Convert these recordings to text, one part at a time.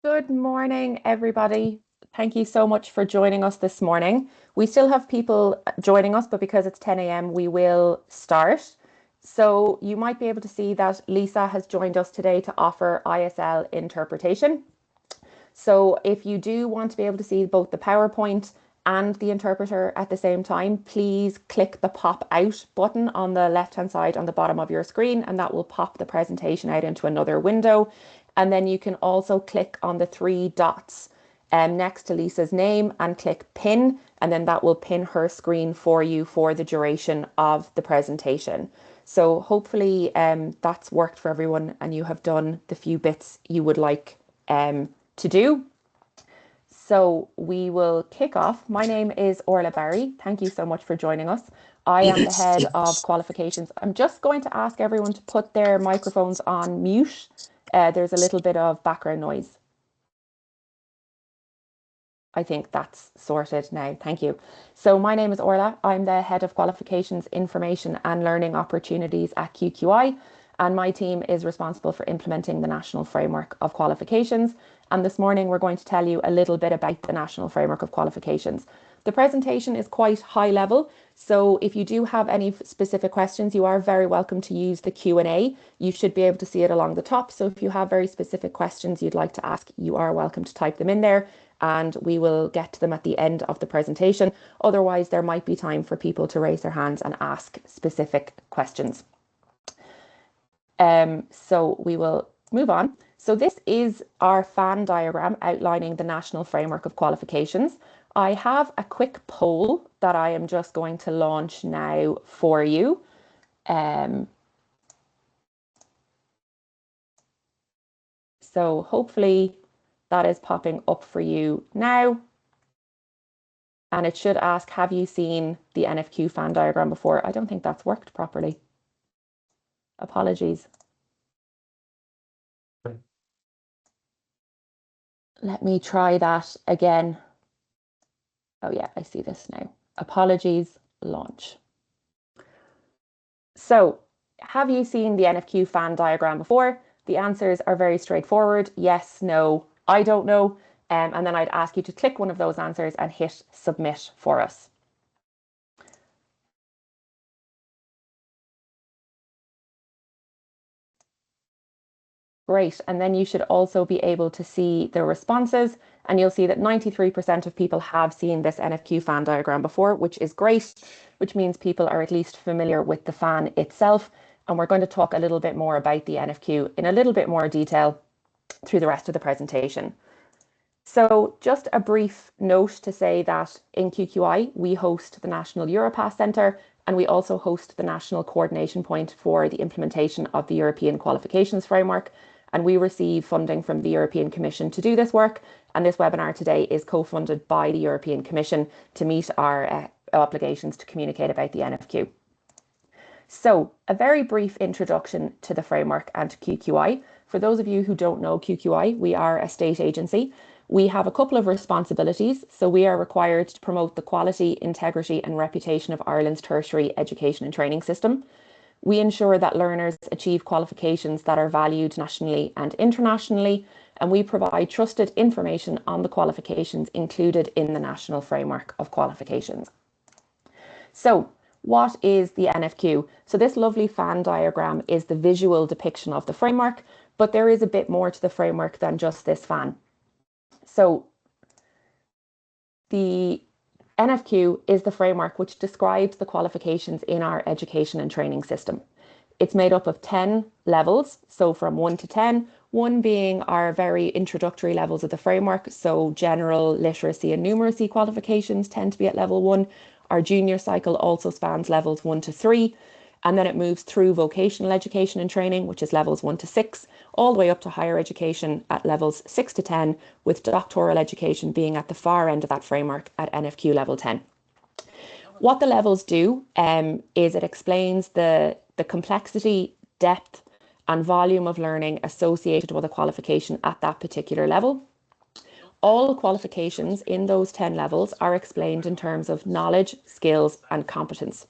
Good morning, everybody. Thank you so much for joining us this morning. We still have people joining us, but because it's 10 a.m., we will start. So you might be able to see that Lisa has joined us today to offer ISL Interpretation. So if you do want to be able to see both the PowerPoint and the interpreter at the same time, please click the pop out button on the left-hand side on the bottom of your screen, and that will pop the presentation out into another window. And then you can also click on the three dots next to Lisa's name and click pin, and then that will pin her screen for you for the duration of the presentation. So hopefully that's worked for everyone and you have done the few bits you would like to do. So we will kick off. My name is Orla Barry. Thank you so much for joining us. I am the head of qualifications. I'm just going to ask everyone to put their microphones on mute. There's a little bit of background noise. I think that's sorted now. Thank you. So my name is Orla. I'm the head of qualifications, information and learning opportunities at QQI. And my team is responsible for implementing the National Framework of Qualifications. And this morning, we're going to tell you a little bit about the National Framework of Qualifications. The presentation is quite high level, so if you do have any specific questions, you are very welcome to use the Q&A. You should be able to see it along the top. So if you have very specific questions you'd like to ask, you are welcome to type them in there, and we will get to them at the end of the presentation. Otherwise, there might be time for people to raise their hands and ask specific questions. So we will move on. So this is our fan diagram outlining the National Framework of Qualifications. I have a quick poll that I am just going to launch now for you. So hopefully that is popping up for you now. And it should ask, have you seen the NFQ fan diagram before? I don't think that's worked properly. Apologies. Let me try that again. Oh yeah, I see this now. Apologies, launch. So have you seen the NFQ fan diagram before? The answers are very straightforward. Yes, no, I don't know. And then I'd ask you to click one of those answers and hit submit for us. Great. And then you should also be able to see the responses, and you'll see that 93% of people have seen this NFQ fan diagram before, which is great, which means people are at least familiar with the fan itself. And we're going to talk a little bit more about the NFQ in a little bit more detail through the rest of the presentation. So just a brief note to say that in QQI, we host the National Europass Centre, and we also host the National Coordination Point for the implementation of the European Qualifications Framework. And we receive funding from the European Commission to do this work. And this webinar today is co-funded by the European Commission to meet our obligations to communicate about the NFQ. So a very brief introduction to the framework and to QQI. For those of you who don't know QQI, we are a state agency. We have a couple of responsibilities. So we are required to promote the quality, integrity and reputation of Ireland's tertiary education and training system. We ensure that learners achieve qualifications that are valued nationally and internationally, and we provide trusted information on the qualifications included in the National Framework of Qualifications. So what is the NFQ? So this lovely fan diagram is the visual depiction of the framework, but there is a bit more to the framework than just this fan. So the NFQ is the framework which describes the qualifications in our education and training system. It's made up of 10 levels, so from 1 to 10, 1 being our very introductory levels of the framework, so general literacy and numeracy qualifications tend to be at level 1. Our junior cycle also spans levels 1 to 3, and then it moves through vocational education and training, which is levels 1 to 6, all the way up to higher education at levels 6 to 10, with doctoral education being at the far end of that framework at NFQ level 10. What the levels do is it explains the complexity, depth, and volume of learning associated with a qualification at that particular level. All qualifications in those 10 levels are explained in terms of knowledge, skills, and competence.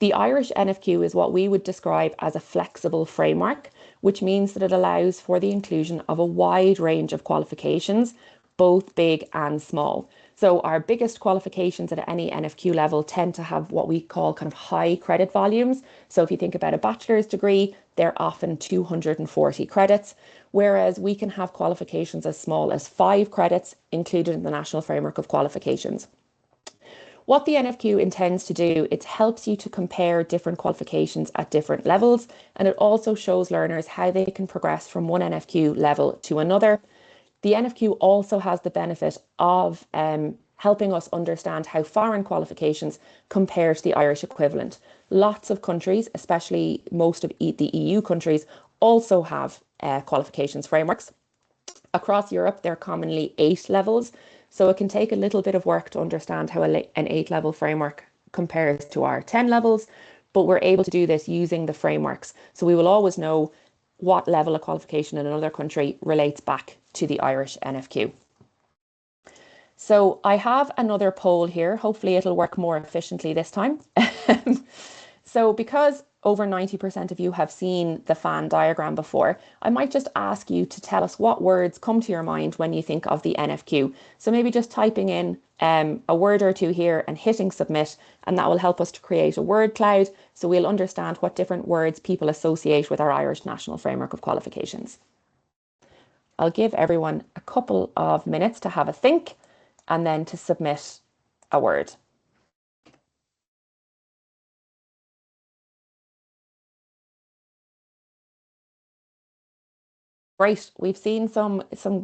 The Irish NFQ is what we would describe as a flexible framework, which means that it allows for the inclusion of a wide range of qualifications, both big and small. So our biggest qualifications at any NFQ level tend to have what we call kind of high credit volumes. So if you think about a bachelor's degree, they're often 240 credits, whereas we can have qualifications as small as 5 credits included in the National Framework of Qualifications. What the NFQ intends to do, it helps you to compare different qualifications at different levels, and it also shows learners how they can progress from one NFQ level to another. The NFQ also has the benefit of helping us understand how foreign qualifications compare to the Irish equivalent. Lots of countries, especially most of the EU countries, also have qualifications frameworks. Across Europe, there are commonly 8 levels, so it can take a little bit of work to understand how an 8-level framework compares to our 10 levels, but we're able to do this using the frameworks. So we will always know what level of qualification in another country relates back to the Irish NFQ. So I have another poll here. Hopefully it'll work more efficiently this time. So because over 90% of you have seen the fan diagram before, I might just ask you to tell us what words come to your mind when you think of the NFQ. So maybe just typing in a word or two here and hitting submit, and that will help us to create a word cloud so we'll understand what different words people associate with our Irish National Framework of Qualifications. I'll give everyone a couple of minutes to have a think and then to submit a word. Great, we've seen some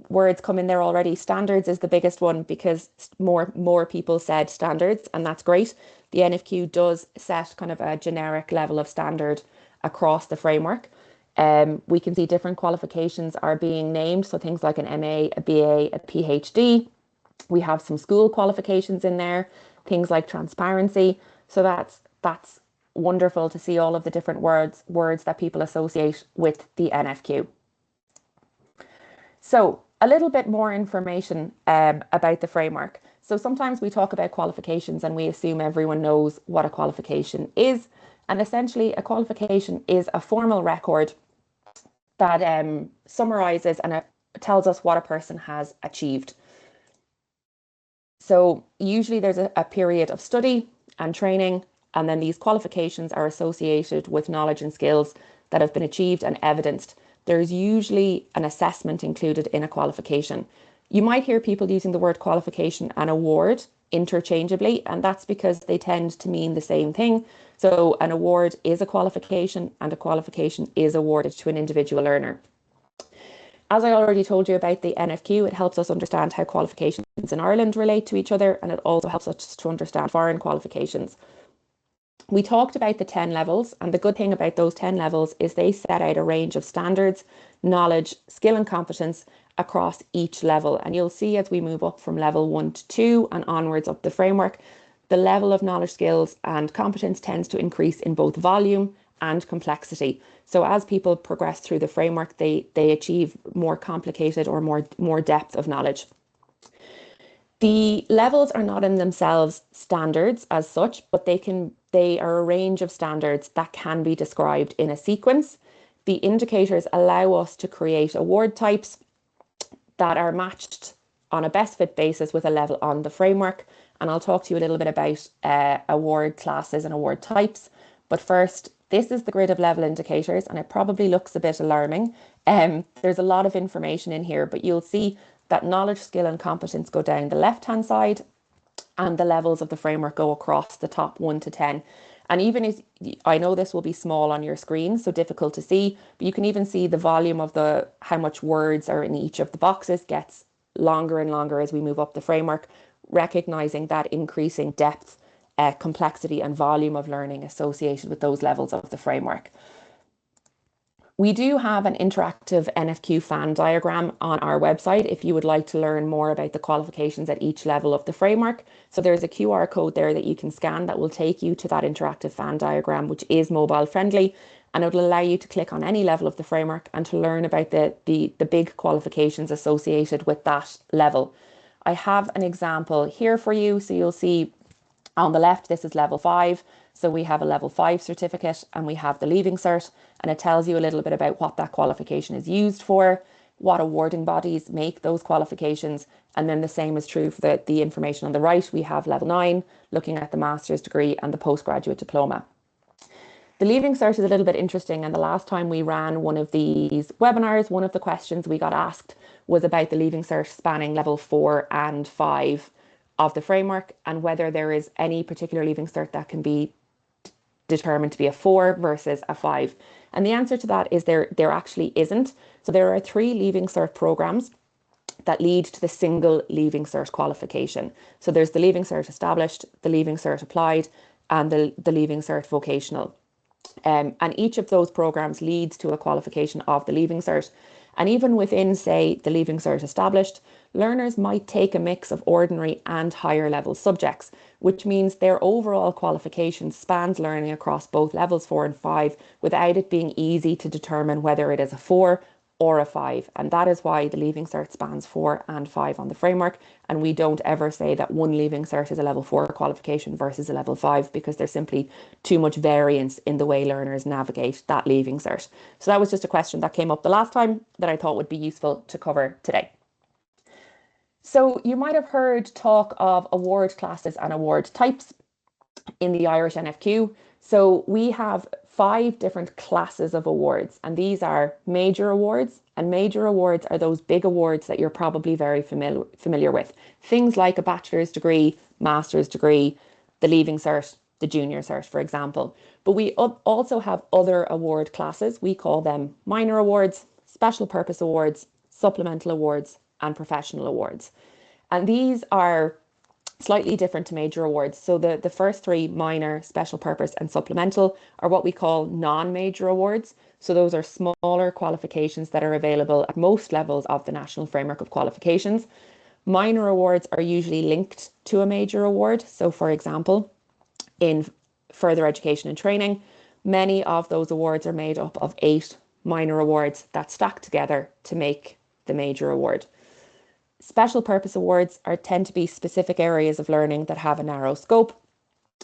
words come in there already. Standards is the biggest one because more people said standards, and that's great. The NFQ does set kind of a generic level of standard across the framework. We can see different qualifications are being named, so things like an MA, a BA, a PhD. We have some school qualifications in there, things like transparency. So that's wonderful to see all of the different words that people associate with the NFQ. So a little bit more information about the framework. So sometimes we talk about qualifications and we assume everyone knows what a qualification is. And essentially a qualification is a formal record that summarizes and tells us what a person has achieved. So usually there's a period of study and training, and then these qualifications are associated with knowledge and skills that have been achieved and evidenced. There's usually an assessment included in a qualification. You might hear people using the word qualification and award interchangeably, and that's because they tend to mean the same thing. So an award is a qualification, and a qualification is awarded to an individual learner. As I already told you about the NFQ, it helps us understand how qualifications in Ireland relate to each other, and it also helps us to understand foreign qualifications. We talked about the 10 levels, and the good thing about those 10 levels is they set out a range of standards, knowledge, skill and competence across each level. And you'll see as we move up from level 1 to 2 and onwards up the framework, the level of knowledge, skills and competence tends to increase in both volume and complexity. So as people progress through the framework, they achieve more complicated or more depth of knowledge. The levels are not in themselves standards as such, but they are a range of standards that can be described in a sequence. The indicators allow us to create award types that are matched on a best fit basis with a level on the framework. And I'll talk to you a little bit about award classes and award types. But first, this is the grid of level indicators, and it probably looks a bit alarming. There's a lot of information in here, but you'll see that knowledge, skill and competence go down the left-hand side, and the levels of the framework go across the top 1 to 10. And even if, I know this will be small on your screen, so difficult to see, but you can even see the volume of how much words are in each of the boxes gets longer and longer as we move up the framework, recognizing that increasing depth, complexity and volume of learning associated with those levels of the framework. We do have an interactive NFQ fan diagram on our website if you would like to learn more about the qualifications at each level of the framework. So there's a QR code there that you can scan that will take you to that interactive fan diagram, which is mobile friendly, and it will allow you to click on any level of the framework and to learn about the big qualifications associated with that level. I have an example here for you. So you'll see on the left, this is level 5. So we have a level 5 certificate and we have the Leaving Cert, and it tells you a little bit about what that qualification is used for, what awarding bodies make those qualifications, and then the same is true for the information on the right. We have level 9, looking at the master's degree and the postgraduate diploma. The Leaving Cert is a little bit interesting, and the last time we ran one of these webinars, one of the questions we got asked was about the Leaving Cert spanning level 4 and 5 of the framework, and whether there is any particular Leaving Cert that can be determined to be a 4 versus a 5. And the answer to that is there actually isn't. So there are 3 Leaving Cert programs that lead to the single Leaving Cert qualification. So there's the Leaving Cert Established, the Leaving Cert Applied, and the Leaving Cert Vocational. And each of those programs leads to a qualification of the Leaving Cert. And even within, say, the Leaving Cert Established, learners might take a mix of ordinary and higher level subjects, which means their overall qualification spans learning across both levels 4 and 5 without it being easy to determine whether it is a 4 or a 5. And that is why the Leaving Cert spans 4 and 5 on the framework. And we don't ever say that one Leaving Cert is a level 4 qualification versus a level 5, because there's simply too much variance in the way learners navigate that Leaving Cert. So that was just a question that came up the last time that I thought would be useful to cover today. So you might have heard talk of award classes and award types in the Irish NFQ. So we have 5 different classes of awards, and these are major awards. And major awards are those big awards that you're probably very familiar with. Things like a bachelor's degree, master's degree, the Leaving Cert, the Junior Cert, for example. But we also have other award classes. We call them minor awards, special purpose awards, supplemental awards, and professional awards. And these are slightly different to major awards. So the first 3, minor, special purpose, and supplemental, are what we call non-major awards. So those are smaller qualifications that are available at most levels of the National Framework of Qualifications. Minor awards are usually linked to a major award. So for example, in further education and training, many of those awards are made up of 8 minor awards that stack together to make the major award. Special purpose awards tend to be specific areas of learning that have a narrow scope.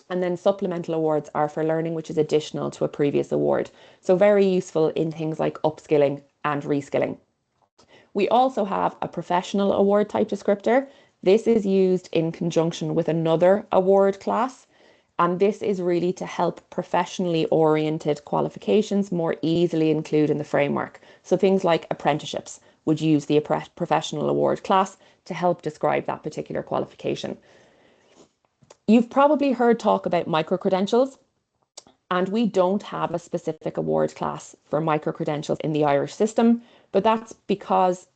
And then supplemental awards are for learning which is additional to a previous award. So very useful in things like upskilling and reskilling. We also have a professional award type descriptor. This is used in conjunction with another award class. And this is really to help professionally oriented qualifications more easily include in the framework. So things like apprenticeships would use the professional award class to help describe that particular qualification. You've probably heard talk about micro-credentials, and we don't have a specific award class for micro-credentials in the Irish system, but that's because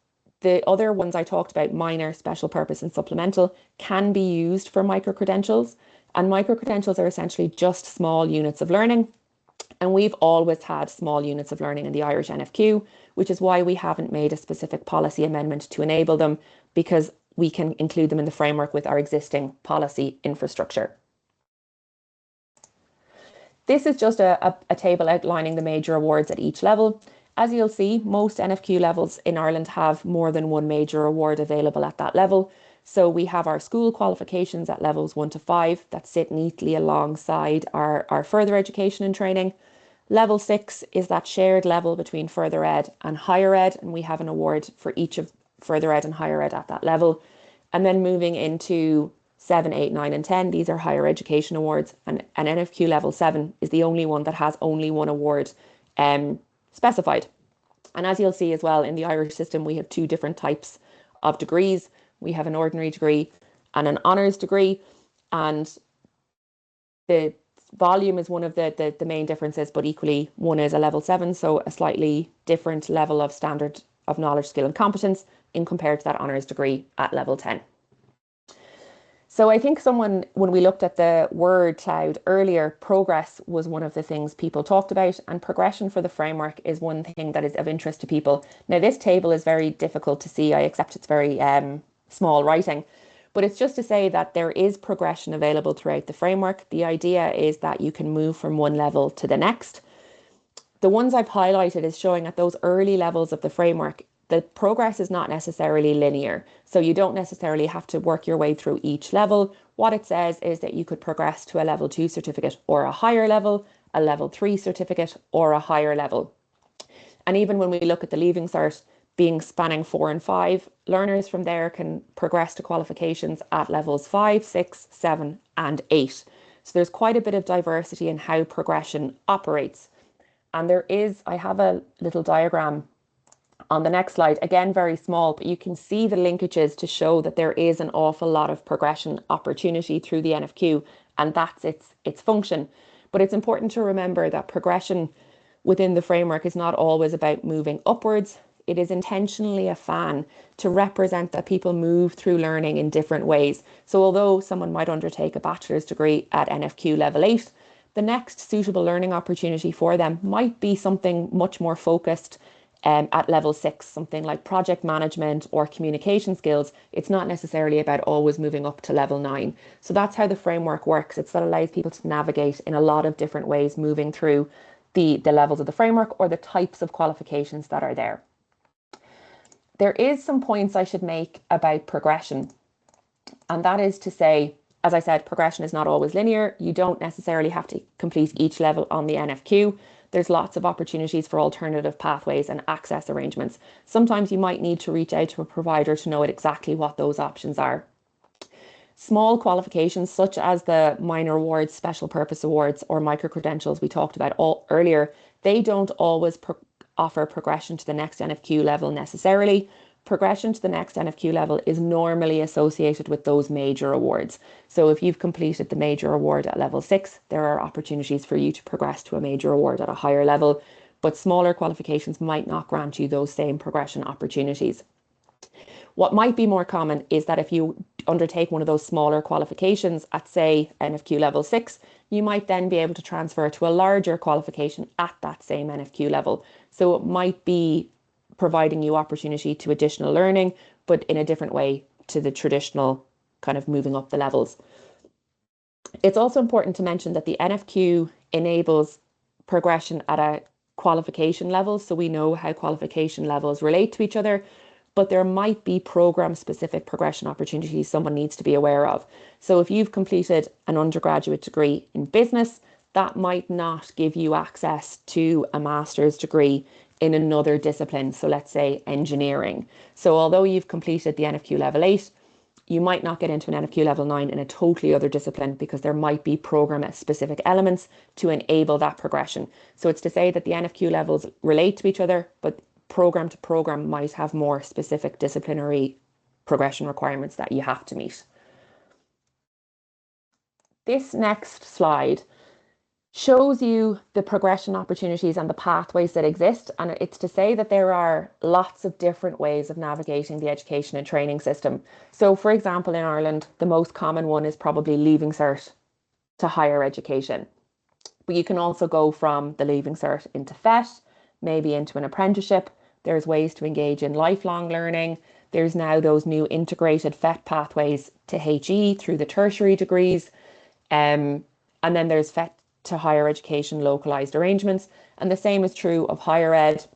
the other ones I talked about, minor, special purpose, and supplemental, can be used for micro-credentials. And micro-credentials are essentially just small units of learning. And we've always had small units of learning in the Irish NFQ, which is why we haven't made a specific policy amendment to enable them, because we can include them in the framework with our existing policy infrastructure. This is just a table outlining the major awards at each level. As you'll see, most NFQ levels in Ireland have more than one major award available at that level. So we have our school qualifications at levels 1 to 5 that sit neatly alongside our further education and training. Level 6 is that shared level between further ed and higher ed, and we have an award for each of further ed and higher ed at that level. And then moving into 7, 8, 9, and 10, these are higher education awards, and NFQ level 7 is the only one that has only one award specified. And as you'll see as well, in the Irish system, we have 2 different types of degrees. We have an ordinary degree and an honours degree, and the volume is one of the main differences, but equally one is a level 7, so a slightly different level of standard of knowledge, skill and competence in compared to that honours degree at level 10. So I think when we looked at the word cloud earlier, progress was one of the things people talked about, and progression for the framework is one thing that is of interest to people. Now, this table is very difficult to see. I accept it's very small writing, but it's just to say that there is progression available throughout the framework. The idea is that you can move from one level to the next. The ones I've highlighted is showing at those early levels of the framework, the progress is not necessarily linear. So you don't necessarily have to work your way through each level. What it says is that you could progress to a level 2 certificate or a higher level, a level 3 certificate or a higher level. And even when we look at the Leaving Cert being spanning 4 and 5, learners from there can progress to qualifications at levels 5, 6, 7 and 8. So there's quite a bit of diversity in how progression operates. And I have a little diagram on the next slide, again, very small, but you can see the linkages to show that there is an awful lot of progression opportunity through the NFQ, and that's its function. But it's important to remember that progression within the framework is not always about moving upwards. It is intentionally a fan to represent that people move through learning in different ways. So although someone might undertake a bachelor's degree at NFQ level 8, the next suitable learning opportunity for them might be something much more focused at level 6, something like project management or communication skills. It's not necessarily about always moving up to level 9. So that's how the framework works. It's that allows people to navigate in a lot of different ways, moving through the levels of the framework or the types of qualifications that are there. There is some points I should make about progression. And that is to say, as I said, progression is not always linear. You don't necessarily have to complete each level on the NFQ. There's lots of opportunities for alternative pathways and access arrangements. Sometimes you might need to reach out to a provider to know exactly what those options are. Small qualifications such as the minor awards, special purpose awards or micro-credentials we talked about earlier, they don't always offer progression to the next NFQ level necessarily. Progression to the next NFQ level is normally associated with those major awards. So if you've completed the major award at level 6, there are opportunities for you to progress to a major award at a higher level, but smaller qualifications might not grant you those same progression opportunities. What might be more common is that if you undertake one of those smaller qualifications at, say, NFQ level 6, you might then be able to transfer to a larger qualification at that same NFQ level. So it might be providing you opportunity to additional learning, but in a different way to the traditional kind of moving up the levels. It's also important to mention that the NFQ enables progression at a qualification level, so we know how qualification levels relate to each other, but there might be program specific progression opportunities someone needs to be aware of. So if you've completed an undergraduate degree in business, that might not give you access to a master's degree in another discipline. So let's say engineering. So although you've completed the NFQ level 8, you might not get into an NFQ level 9 in a totally other discipline because there might be program specific elements to enable that progression. So it's to say that the NFQ levels relate to each other, but program to program might have more specific disciplinary progression requirements that you have to meet. This next slide shows you the progression opportunities and the pathways that exist. And it's to say that there are lots of different ways of navigating the education and training system. So for example, in Ireland, the most common one is probably Leaving Cert to higher education. But you can also go from the Leaving Cert into FET, maybe into an apprenticeship. There's ways to engage in lifelong learning. There's now those new integrated FET pathways to HE through the tertiary degrees. And then there's FET to higher education localised arrangements. And the same is true of higher ed.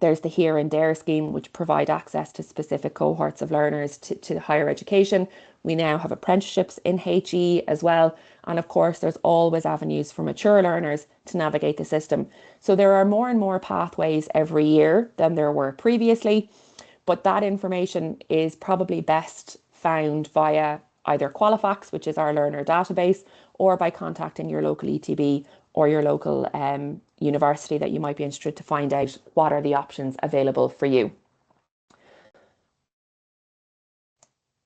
There's the Here and There scheme, which provide access to specific cohorts of learners to higher education. We now have apprenticeships in HE as well. And of course, there's always avenues for mature learners to navigate the system. So there are more and more pathways every year than there were previously. But that information is probably best found via either Qualifax, which is our learner database, or by contacting your local ETB or your local university that you might be interested to find out what are the options available for you.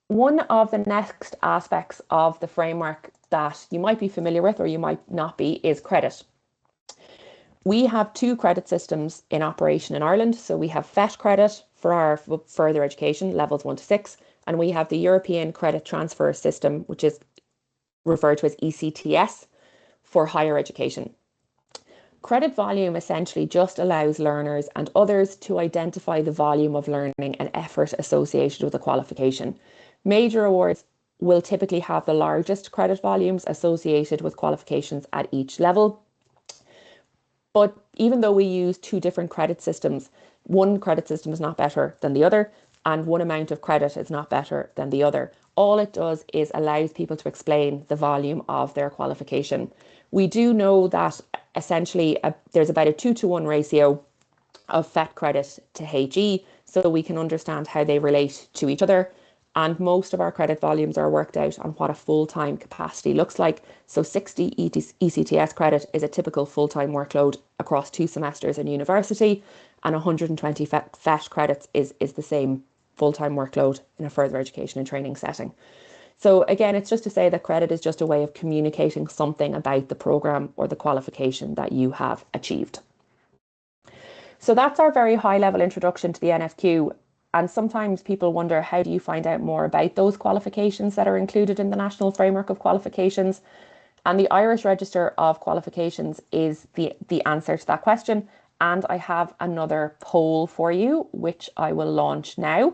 One of the next aspects of the framework that you might be familiar with or you might not be is credit. We have 2 credit systems in operation in Ireland. So we have FET credit for our further education, levels 1 to 6, and we have the European Credit Transfer System, which is referred to as ECTS, for higher education. Credit volume essentially just allows learners and others to identify the volume of learning and effort associated with a qualification. Major awards will typically have the largest credit volumes associated with qualifications at each level. But even though we use two different credit systems, one credit system is not better than the other, and one amount of credit is not better than the other. All it does is allows people to explain the volume of their qualification. We do know that essentially there's about a 2-to-1 ratio of FET credit to HE, so we can understand how they relate to each other. And most of our credit volumes are worked out on what a full-time capacity looks like. So 60 ECTS credit is a typical full-time workload across 2 semesters in university, and 120 FET credits is the same full-time workload in a further education and training setting. So again, it's just to say that credit is just a way of communicating something about the programme or the qualification that you have achieved. So that's our very high-level introduction to the NFQ. And sometimes people wonder, how do you find out more about those qualifications that are included in the National Framework of Qualifications? And the Irish Register of Qualifications is the answer to that question. And I have another poll for you, which I will launch now.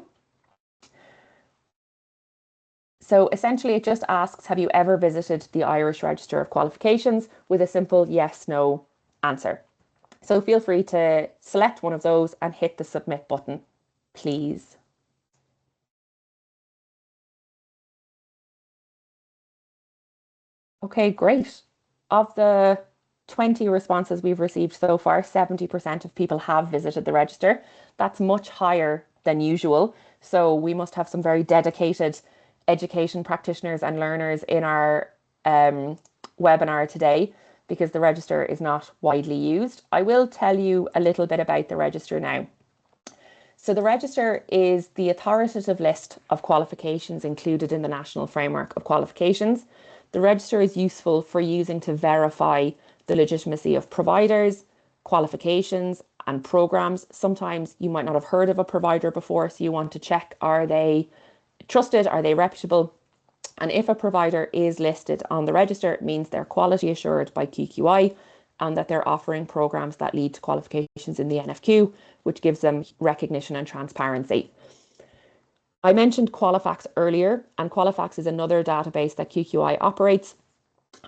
So essentially it just asks, have you ever visited the Irish Register of Qualifications, with a simple yes, no answer. So feel free to select one of those and hit the submit button, please. Okay, great. Of the 20 responses we've received so far, 70% of people have visited the register. That's much higher than usual. So we must have some very dedicated education practitioners and learners in our webinar today, because the register is not widely used. I will tell you a little bit about the register now. So the register is the authoritative list of qualifications included in the National Framework of Qualifications. The register is useful for using to verify the legitimacy of providers, qualifications, and programs. Sometimes you might not have heard of a provider before, so you want to check, are they trusted, are they reputable? And if a provider is listed on the register, it means they're quality assured by QQI and that they're offering programs that lead to qualifications in the NFQ, which gives them recognition and transparency. I mentioned Qualifax earlier, and Qualifax is another database that QQI operates.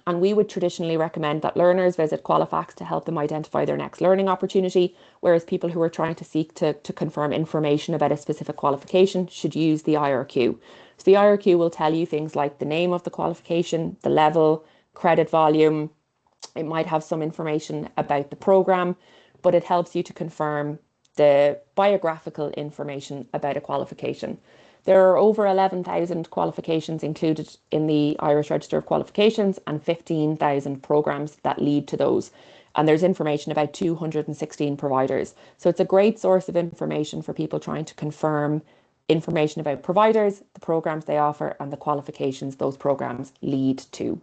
And we would traditionally recommend that learners visit Qualifax to help them identify their next learning opportunity, whereas people who are trying to seek to confirm information about a specific qualification should use the IRQ. So the IRQ will tell you things like the name of the qualification, the level, credit volume. It might have some information about the programme, but it helps you to confirm the biographical information about a qualification. There are over 11,000 qualifications included in the Irish Register of Qualifications and 15,000 programmes that lead to those. And there's information about 216 providers. So it's a great source of information for people trying to confirm information about providers, the programmes they offer, and the qualifications those programmes lead to.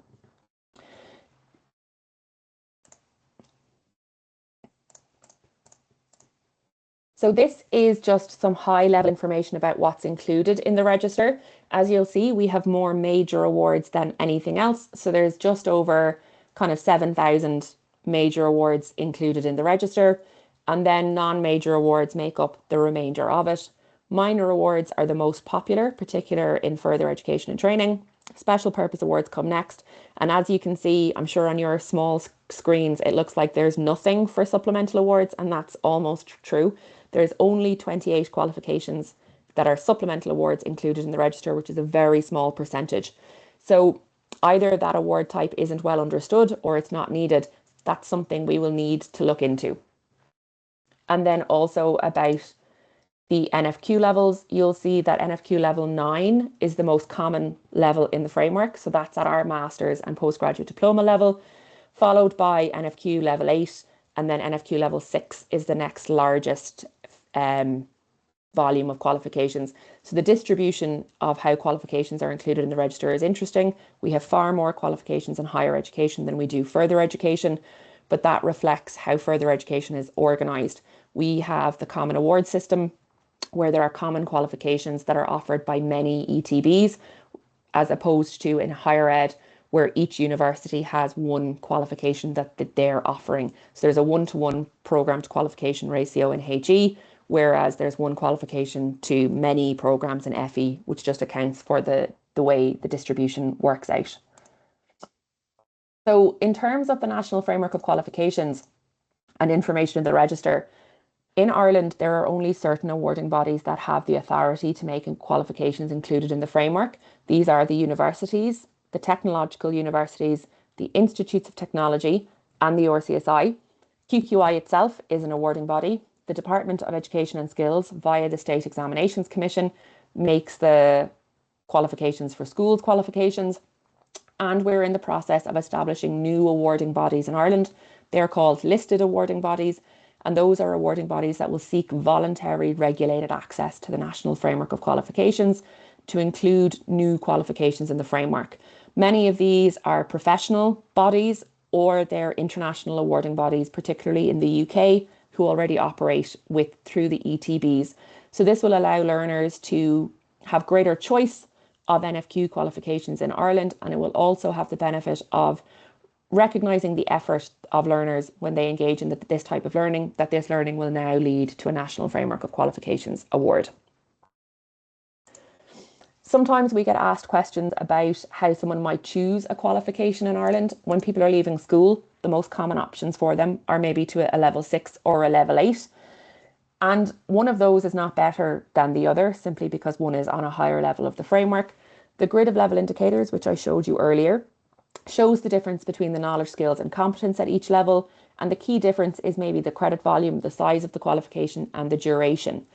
So this is just some high-level information about what's included in the register. As you'll see, we have more major awards than anything else. So there's just over kind of 7,000 major awards included in the register, and then non-major awards make up the remainder of it. Minor awards are the most popular, particularly in further education and training. Special purpose awards come next. And as you can see, I'm sure on your small screens, it looks like there's nothing for supplemental awards, and that's almost true. There's only 28 qualifications that are supplemental awards included in the register, which is a very small percentage. So either that award type isn't well understood or it's not needed. That's something we will need to look into. And then also about the NFQ levels, you'll see that NFQ level 9 is the most common level in the framework. So that's at our master's and postgraduate diploma level, followed by NFQ level 8, and then NFQ level 6 is the next largest volume of qualifications. So the distribution of how qualifications are included in the register is interesting. We have far more qualifications in higher education than we do further education, but that reflects how further education is organised. We have the Common Award System, where there are common qualifications that are offered by many ETBs, as opposed to in higher ed, where each university has one qualification that they're offering. So there's a 1-to-1 program to qualification ratio in HE, whereas there's one qualification to many programs in FE, which just accounts for the way the distribution works out. So in terms of the National Framework of Qualifications and information in the register, in Ireland, there are only certain awarding bodies that have the authority to make qualifications included in the framework. These are the universities, the technological universities, the institutes of technology, and the RCSI. QQI itself is an awarding body. The Department of Education and Skills, via the State Examinations Commission, makes the qualifications for schools qualifications. And we're in the process of establishing new awarding bodies in Ireland. They're called listed awarding bodies, and those are awarding bodies that will seek voluntary regulated access to the National Framework of Qualifications to include new qualifications in the framework. Many of these are professional bodies or they're international awarding bodies, particularly in the UK, who already operate through the ETBs. So this will allow learners to have greater choice of NFQ qualifications in Ireland, and it will also have the benefit of recognising the effort of learners when they engage in this type of learning, that this learning will now lead to a National Framework of Qualifications award. Sometimes we get asked questions about how someone might choose a qualification in Ireland. When people are leaving school, the most common options for them are maybe to a level 6 or a level 8. And one of those is not better than the other, simply because one is on a higher level of the framework. The grid of level indicators, which I showed you earlier, shows the difference between the knowledge, skills and competence at each level. And the key difference is maybe the credit volume, the size of the qualification and the duration.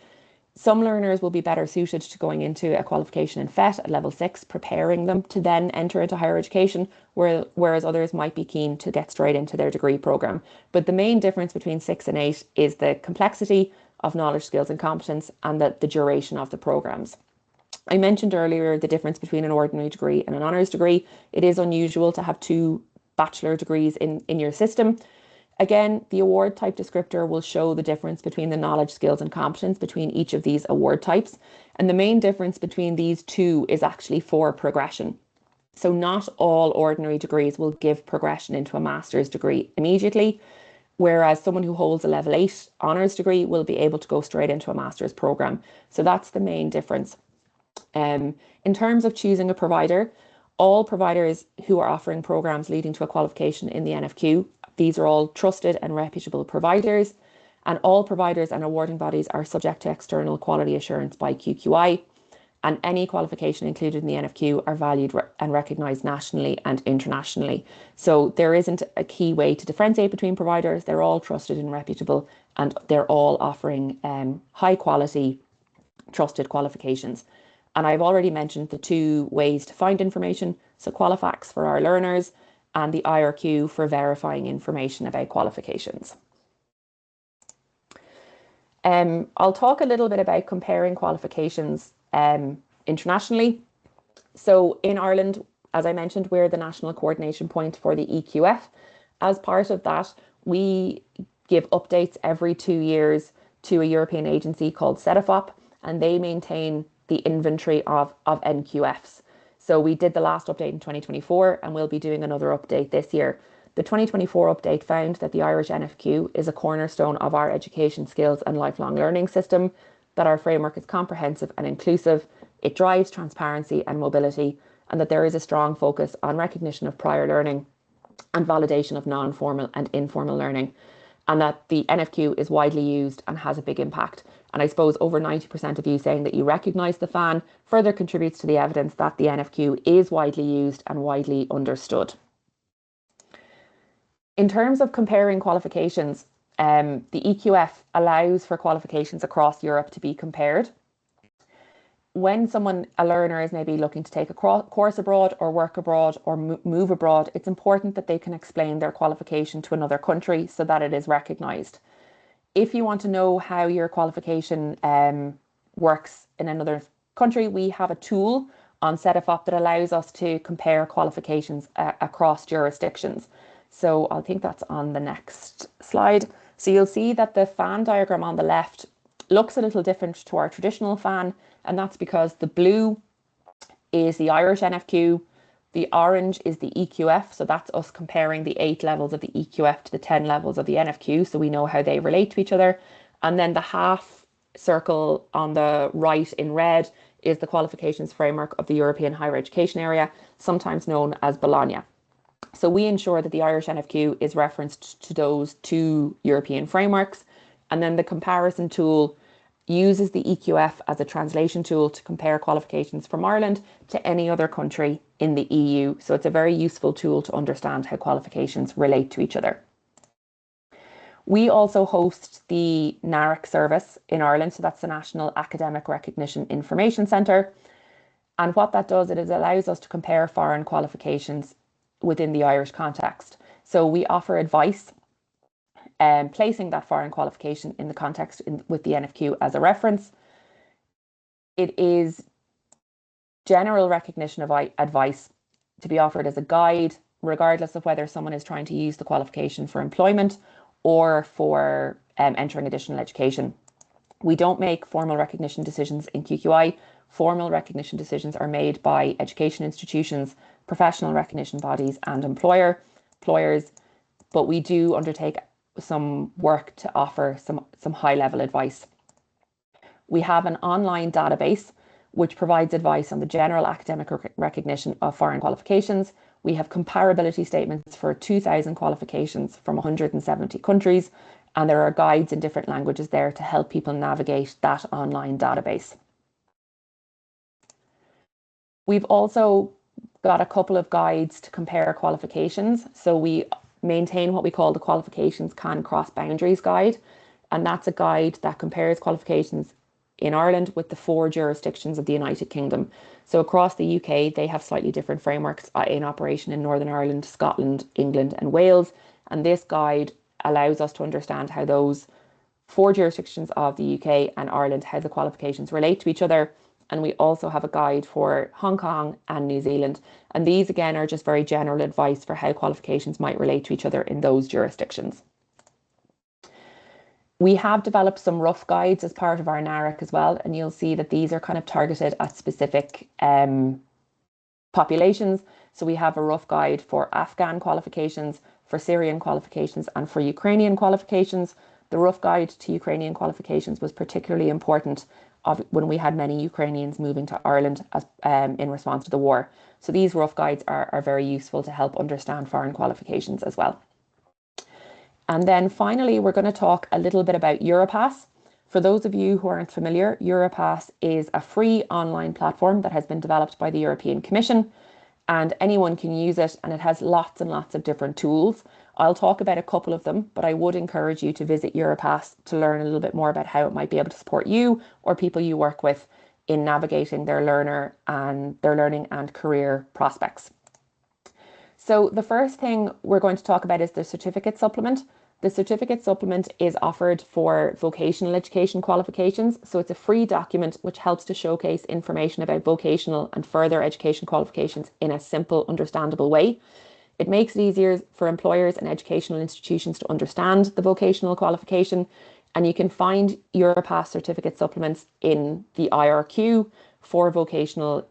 Some learners will be better suited to going into a qualification in FET at level 6, preparing them to then enter into higher education, whereas others might be keen to get straight into their degree programme. But the main difference between 6 and 8 is the complexity of knowledge, skills and competence and the duration of the programmes. I mentioned earlier the difference between an ordinary degree and an honours degree. It is unusual to have 2 bachelor degrees in your system. Again, the award type descriptor will show the difference between the knowledge, skills and competence between each of these award types. And the main difference between these two is actually for progression. So not all ordinary degrees will give progression into a master's degree immediately, whereas someone who holds a level 8 honours degree will be able to go straight into a master's programme. So that's the main difference. In terms of choosing a provider, all providers who are offering programmes leading to a qualification in the NFQ, these are all trusted and reputable providers, and all providers and awarding bodies are subject to external quality assurance by QQI, and any qualification included in the NFQ are valued and recognised nationally and internationally. So there isn't a key way to differentiate between providers. They're all trusted and reputable, and they're all offering high quality, trusted qualifications. And I've already mentioned the 2 ways to find information. So Qualifax for our learners and the IRQ for verifying information about qualifications. I'll talk a little bit about comparing qualifications internationally. So in Ireland, as I mentioned, we're the national coordination point for the EQF. As part of that, we give updates every 2 years to a European agency called CEDEFOP, and they maintain the inventory of NQFs. So we did the last update in 2024 and we'll be doing another update this year. The 2024 update found that the Irish NFQ is a cornerstone of our education, skills and lifelong learning system, that our framework is comprehensive and inclusive, it drives transparency and mobility, and that there is a strong focus on recognition of prior learning and validation of non-formal and informal learning, and that the NFQ is widely used and has a big impact. And I suppose over 90% of you saying that you recognise the FAN further contributes to the evidence that the NFQ is widely used and widely understood. In terms of comparing qualifications, the EQF allows for qualifications across Europe to be compared. When a learner is maybe looking to take a course abroad or work abroad or move abroad, it's important that they can explain their qualification to another country so that it is recognised. If you want to know how your qualification works in another country, we have a tool on CEDEFOP that allows us to compare qualifications across jurisdictions. So I think that's on the next slide. So you'll see that the FAN diagram on the left looks a little different to our traditional fan, and that's because the blue is the Irish NFQ, the orange is the EQF, so that's us comparing the 8 levels of the EQF to the 10 levels of the NFQ, so we know how they relate to each other. And then the half circle on the right in red is the qualifications framework of the European Higher Education Area, sometimes known as Bologna. So we ensure that the Irish NFQ is referenced to those 2 European frameworks, and then the comparison tool uses the EQF as a translation tool to compare qualifications from Ireland to any other country in the EU. So it's a very useful tool to understand how qualifications relate to each other. We also host the NARIC service in Ireland, so that's the National Academic Recognition Information Centre. And what that does, it allows us to compare foreign qualifications within the Irish context. So we offer advice placing that foreign qualification in the context with the NFQ as a reference. It is general recognition of advice to be offered as a guide, regardless of whether someone is trying to use the qualification for employment or for entering additional education. We don't make formal recognition decisions in QQI. Formal recognition decisions are made by education institutions, professional recognition bodies, and employers, but we do undertake some work to offer some high-level advice. We have an online database which provides advice on the general academic recognition of foreign qualifications. We have comparability statements for 2,000 qualifications from 170 countries, and there are guides in different languages there to help people navigate that online database. We've also got a couple of guides to compare qualifications. So we maintain what we call the Qualifications Can Cross Boundaries Guide, and that's a guide that compares qualifications in Ireland with the 4 jurisdictions of the United Kingdom. So across the UK, they have slightly different frameworks in operation in Northern Ireland, Scotland, England, and Wales. And this guide allows us to understand how those 4 jurisdictions of the UK and Ireland, how the qualifications relate to each other. And we also have a guide for Hong Kong and New Zealand. And these, again, are just very general advice for how qualifications might relate to each other in those jurisdictions. We have developed some rough guides as part of our NARIC as well, and you'll see that these are kind of targeted at specific populations. So we have a rough guide for Afghan qualifications, for Syrian qualifications, and for Ukrainian qualifications. The rough guide to Ukrainian qualifications was particularly important when we had many Ukrainians moving to Ireland in response to the war. So these rough guides are very useful to help understand foreign qualifications as well. And then finally, we're going to talk a little bit about Europass. For those of you who aren't familiar, Europass is a free online platform that has been developed by the European Commission, and anyone can use it, and it has lots and lots of different tools. I'll talk about a couple of them, but I would encourage you to visit Europass to learn a little bit more about how it might be able to support you or people you work with in navigating their learning and career prospects. So the first thing we're going to talk about is the certificate supplement. The certificate supplement is offered for vocational education qualifications. So it's a free document which helps to showcase information about vocational and further education qualifications in a simple, understandable way. It makes it easier for employers and educational institutions to understand the vocational qualification, and you can find Europass certificate supplements in the IRQ for vocational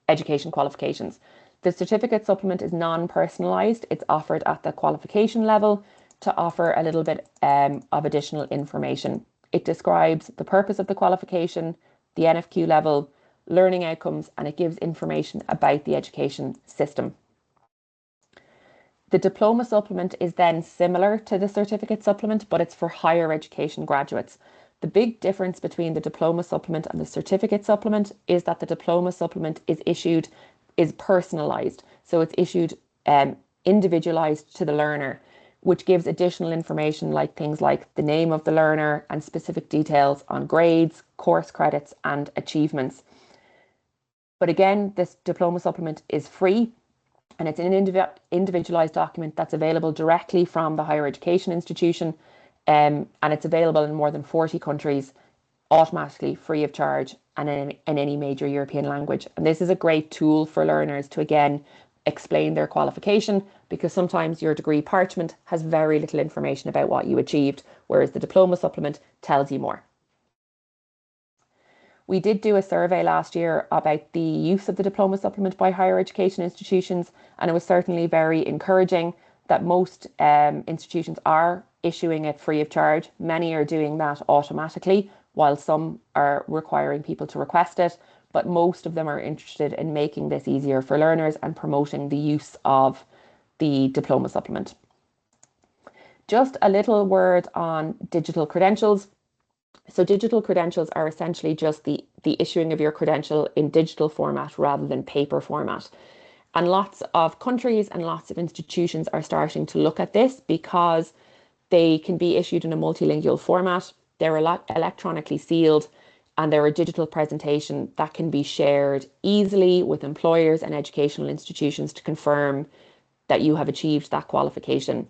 education qualifications. The certificate supplement is non-personalised. It's offered at the qualification level to offer a little bit of additional information. It describes the purpose of the qualification, the NFQ level, learning outcomes, and it gives information about the education system. The diploma supplement is then similar to the certificate supplement, but it's for higher education graduates. The big difference between the diploma supplement and the certificate supplement is that the diploma supplement is personalised. So it's issued individualised to the learner, which gives additional information like things like the name of the learner and specific details on grades, course credits, and achievements. But again, this diploma supplement is free, and it's an individualised document that's available directly from the higher education institution, and it's available in more than 40 countries, automatically free of charge, and in any major European language. And this is a great tool for learners to, again, explain their qualification, because sometimes your degree parchment has very little information about what you achieved, whereas the diploma supplement tells you more. We did do a survey last year about the use of the diploma supplement by higher education institutions, and it was certainly very encouraging that most institutions are issuing it free of charge. Many are doing that automatically, while some are requiring people to request it, but most of them are interested in making this easier for learners and promoting the use of the diploma supplement. Just a little word on digital credentials. So digital credentials are essentially just the issuing of your credential in digital format rather than paper format. And lots of countries and lots of institutions are starting to look at this because they can be issued in a multilingual format. They're electronically sealed, and they're a digital presentation that can be shared easily with employers and educational institutions to confirm that you have achieved that qualification.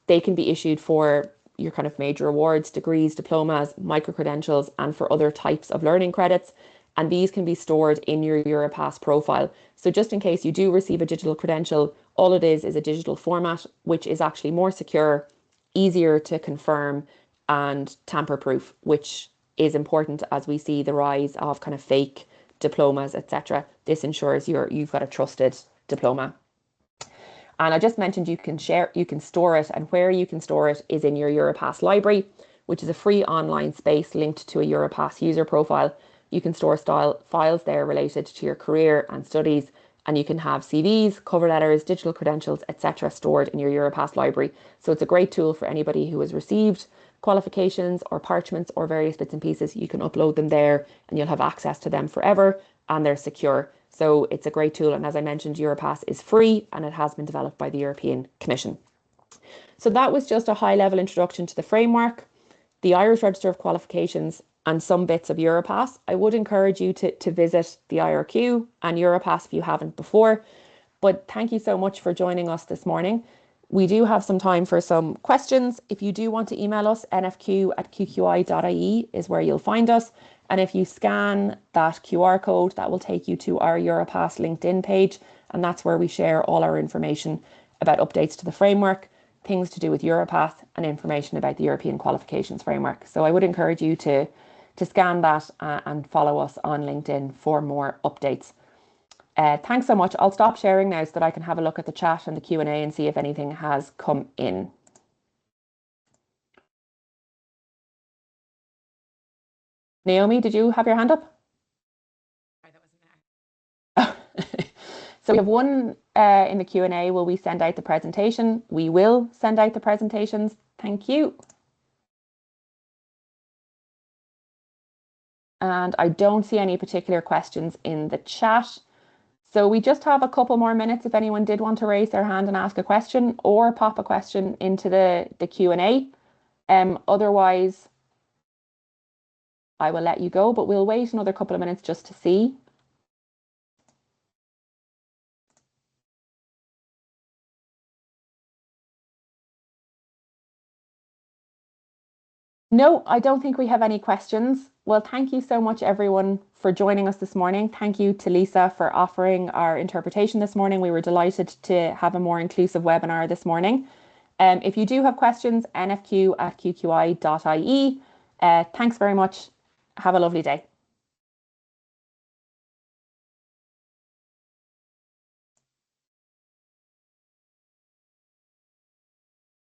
They can be issued for your kind of major awards, degrees, diplomas, micro-credentials, and for other types of learning credits. And these can be stored in your Europass profile. So just in case you do receive a digital credential, all it is a digital format, which is actually more secure, easier to confirm, and tamper-proof, which is important as we see the rise of kind of fake diplomas, etc. This ensures you've got a trusted diploma. And I just mentioned you can store it, and where you can store it is in your Europass library, which is a free online space linked to a Europass user profile. You can store files there related to your career and studies, and you can have CVs, cover letters, digital credentials, etc. stored in your Europass library. So it's a great tool for anybody who has received qualifications or parchments or various bits and pieces. You can upload them there and you'll have access to them forever, and they're secure. So it's a great tool. And as I mentioned, Europass is free and it has been developed by the European Commission. So that was just a high level introduction to the framework, the Irish Register of Qualifications, and some bits of Europass. I would encourage you to visit the IRQ and Europass if you haven't before. But thank you so much for joining us this morning. We do have some time for some questions. If you do want to email us, nfq@qqi.ie is where you'll find us. And if you scan that QR code, that will take you to our Europass LinkedIn page. And that's where we share all our information about updates to the framework, things to do with Europass, and information about the European Qualifications Framework. So I would encourage you to scan that and follow us on LinkedIn for more updates. Thanks so much. I'll stop sharing now so that I can have a look at the chat and the Q&A and see if anything has come in. Naomi, did you have your hand up? So we have one in the Q&A. Will we send out the presentation? We will send out the presentations. Thank you. And I don't see any particular questions in the chat. So we just have a couple more minutes if anyone did want to raise their hand and ask a question or pop a question into the Q&A. Otherwise, I will let you go, but we'll wait another couple of minutes just to see. No, I don't think we have any questions. Well, thank you so much, everyone, for joining us this morning. Thank you to Lisa for offering our interpretation this morning. We were delighted to have a more inclusive webinar this morning. If you do have questions, nfq@qqi.ie. Thanks very much. Have a lovely day.